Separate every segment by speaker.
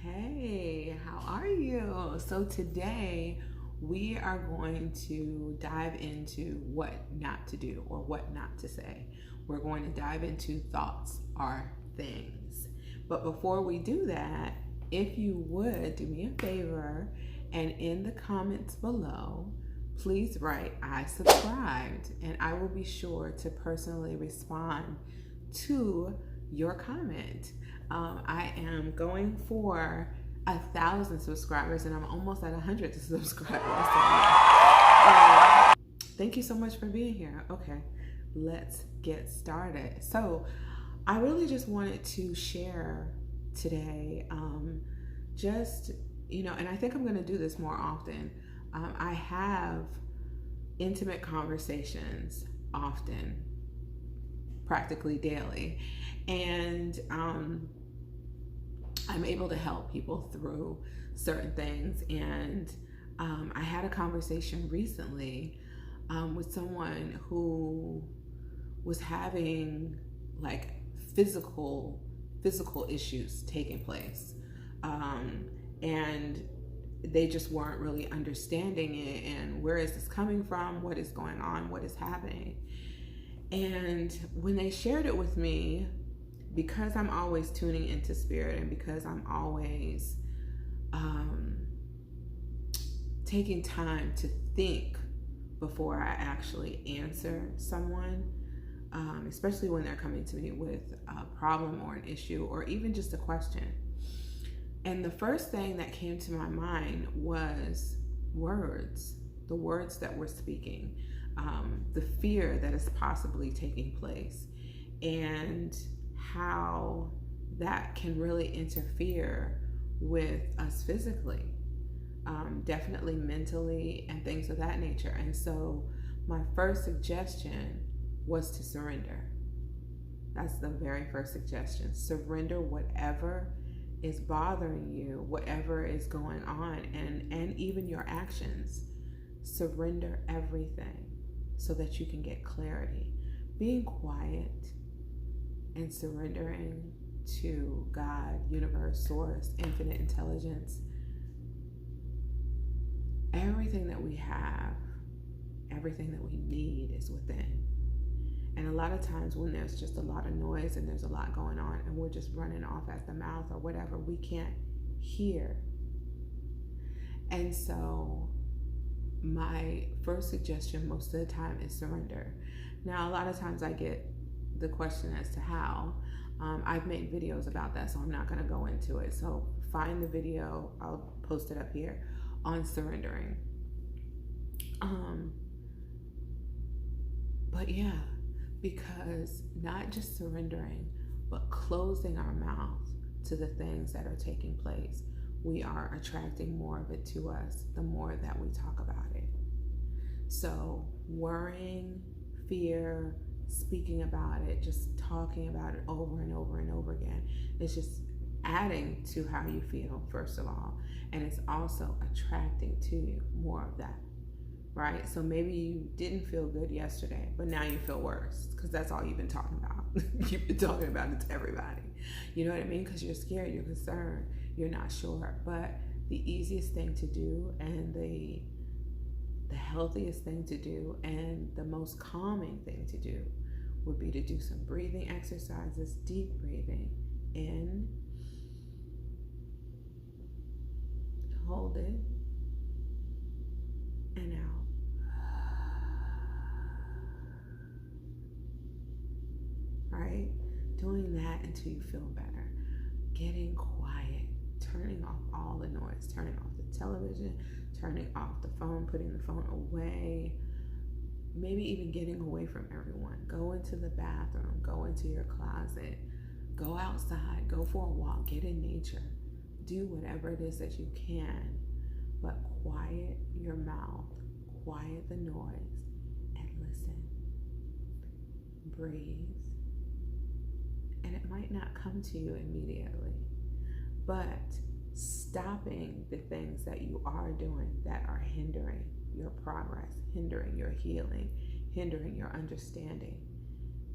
Speaker 1: Hey, how are you? So today we are going to dive into what not to do or what not to say. We're going to dive into thoughts are things. But before we do that, if you would do me a favor and in the comments below, please write I subscribed and I will be sure to personally respond to your comment. I am going for 1,000 subscribers, and I'm almost at 100 subscribers. Thank you so much for being here. Okay, let's get started. So, I really just wanted to share today, just and I think I'm going to do this more often. I have intimate conversations often, practically daily, and I'm able to help people through certain things. And I had a conversation recently with someone who was having like physical issues taking place, and they just weren't really understanding it, and where is this coming from, what is going on, what is happening. And when they shared it with me, because I'm always tuning into spirit and because I'm always taking time to think before I actually answer someone, especially when they're coming to me with a problem or an issue or even just a question. And the first thing that came to my mind was words, the words that we're speaking, the fear that is possibly taking place, and how that can really interfere with us physically, definitely mentally, and things of that nature. And so my first suggestion was to surrender. That's the very first suggestion. Surrender whatever is bothering you, whatever is going on, and even your actions. Surrender everything so that you can get clarity. Being quiet and surrendering to God, universe, source, infinite intelligence. Everything that we have, everything that we need is within. And a lot of times when there's just a lot of noise and there's a lot going on and we're just running off at the mouth or whatever, we can't hear. And so my first suggestion most of the time is surrender. Now, a lot of times I get the question as to how. I've made videos about that, so I'm not going to go into it. So find the video, I'll post it up here, on surrendering. But yeah, because not just surrendering, but closing our mouth to the things that are taking place, we are attracting more of it to us the more that we talk about it. So worrying, fear, speaking about it, just talking about it over and over and over again, it's just adding to how you feel, first of all, and it's also attracting to you more of that, right? So maybe you didn't feel good yesterday, but now you feel worse because that's all you've been talking about. You've been talking about it to everybody. You know what I mean? Because you're scared, you're concerned, you're not sure. But the easiest thing to do, and the healthiest thing to do, and the most calming thing to do would be to do some breathing exercises. Deep breathing in, hold it, and out. Right? Doing that until you feel better. Getting quiet, turning off all the noise, turning off the television, turning off the phone, putting the phone away, maybe even getting away from everyone. Go into the bathroom, go into your closet, go outside, go for a walk, get in nature. Do whatever it is that you can, but quiet your mouth, quiet the noise, and listen. Breathe. And it might not come to you immediately, but stopping the things that you are doing that are hindering your progress, hindering your healing, hindering your understanding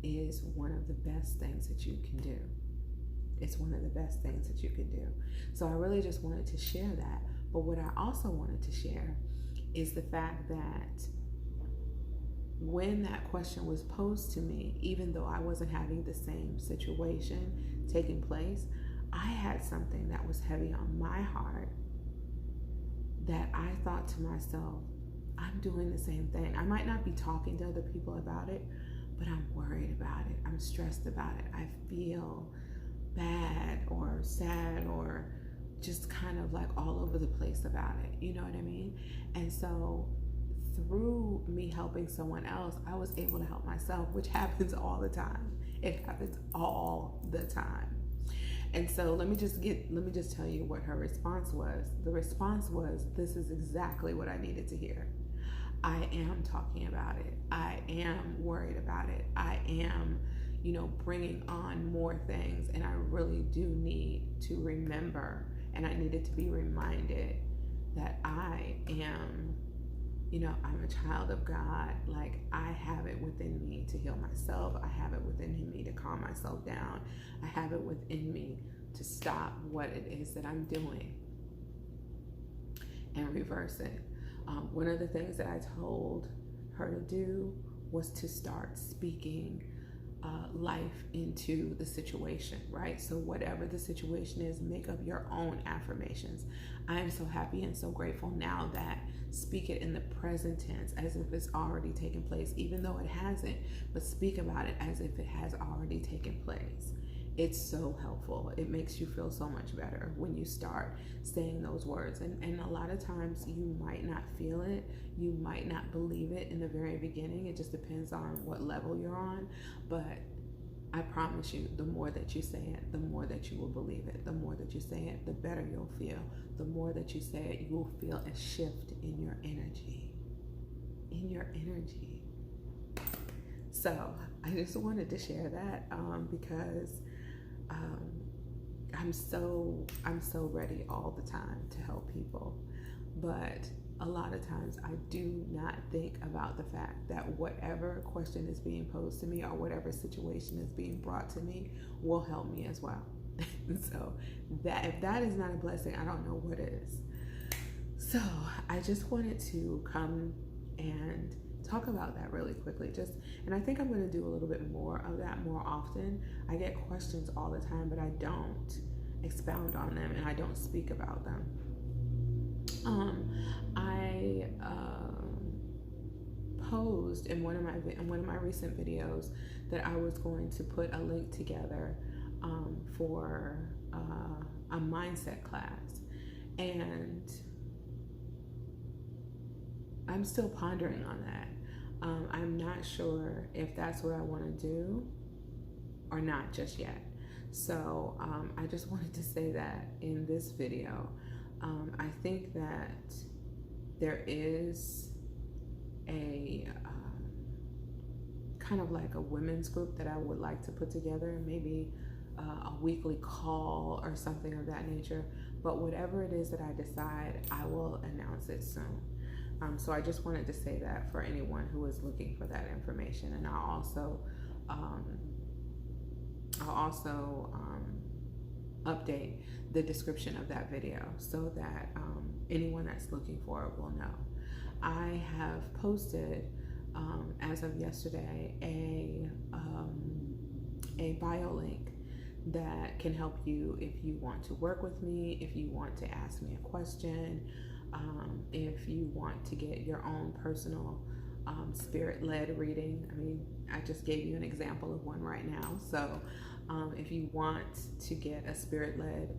Speaker 1: is one of the best things that you can do. It's one of the best things that you can do. So I really just wanted to share that. But what I also wanted to share is the fact that when that question was posed to me, even though I wasn't having the same situation taking place, I had something that was heavy on my heart that I thought to myself, I'm doing the same thing. I might not be talking to other people about it, but I'm worried about it. I'm stressed about it. I feel bad or sad or just kind of like all over the place about it. You know what I mean? And so through me helping someone else, I was able to help myself, which happens all the time. It happens all the time. And so let me just tell you what her response was. The response was, this is exactly what I needed to hear. I am talking about it. I am worried about it. I am, bringing on more things. And I really do need to remember, and I needed to be reminded that I am, I'm a child of God. Like, I have it within me to heal myself. I have it within me to calm myself down. I have it within me to stop what it is that I'm doing and reverse it. One of the things that I told her to do was to start speaking life into the situation, right? So whatever the situation is, make up your own affirmations. I am so happy and so grateful now that speak it in the present tense as if it's already taken place, even though it hasn't, but speak about it as if it has already taken place. It's so helpful. It makes you feel so much better when you start saying those words. And a lot of times you might not feel it. You might not believe it in the very beginning. It just depends on what level you're on. But I promise you, the more that you say it, the more that you will believe it. The more that you say it, the better you'll feel. The more that you say it, you will feel a shift in your energy. In your energy. So I just wanted to share that because I'm so ready all the time to help people, but a lot of times I do not think about the fact that whatever question is being posed to me or whatever situation is being brought to me will help me as well. So that if that is not a blessing, I don't know what is. So I just wanted to come and talk about that really quickly. And I think I'm going to do a little bit more of that more often. I get questions all the time, but I don't expound on them and I don't speak about them. I posed in one of my recent videos that I was going to put a link together for a mindset class, and I'm still pondering on that. I'm not sure if that's what I want to do or not just yet. So I just wanted to say that in this video. I think that there is a kind of like a women's group that I would like to put together, maybe a weekly call or something of that nature. But whatever it is that I decide, I will announce it soon. So I just wanted to say that for anyone who is looking for that information. And I'll also update the description of that video so that anyone that's looking for it will know. I have posted, as of yesterday, a bio link that can help you if you want to work with me, if you want to ask me a question, if you want to get your own personal spirit-led reading. I mean, I just gave you an example of one right now. So if you want to get a spirit-led,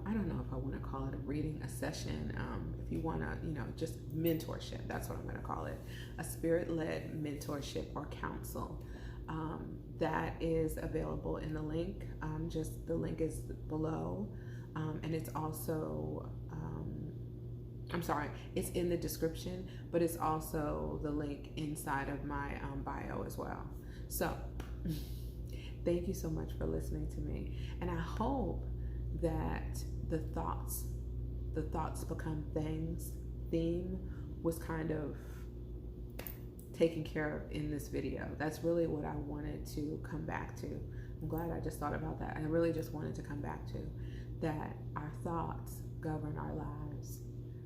Speaker 1: I don't know if I want to call it a reading, a session. If you want to, just mentorship, that's what I'm going to call it. A spirit-led mentorship or counsel. That is available in the link. Just the link is below. And it's also, it's in the description, but it's also the link inside of my bio as well. So thank you so much for listening to me. And I hope that the thoughts become things theme was kind of taken care of in this video. That's really what I wanted to come back to. I'm glad I just thought about that. I really just wanted to come back to that. Our thoughts govern our lives.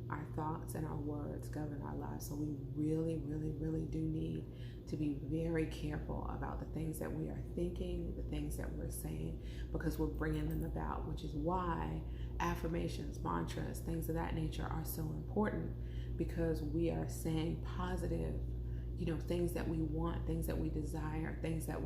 Speaker 1: Our thoughts and our words govern our lives. So we really, really, really do need to be very careful about the things that we are thinking, the things that we're saying, because we're bringing them about, which is why affirmations, mantras, things of that nature are so important, because we are saying positive, things that we want, things that we desire, things that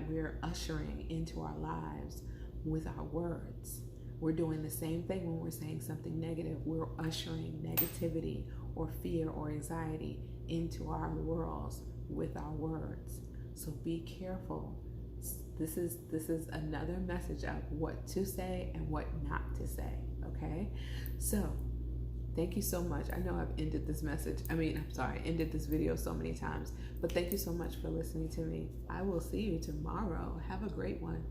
Speaker 1: we're ushering into our lives with our words. We're doing the same thing when we're saying something negative. We're ushering negativity or fear or anxiety into our worlds with our words. So be careful. This is another message of what to say and what not to say, okay? So thank you so much. I know I've ended this video so many times, but thank you so much for listening to me. I will see you tomorrow. Have a great one.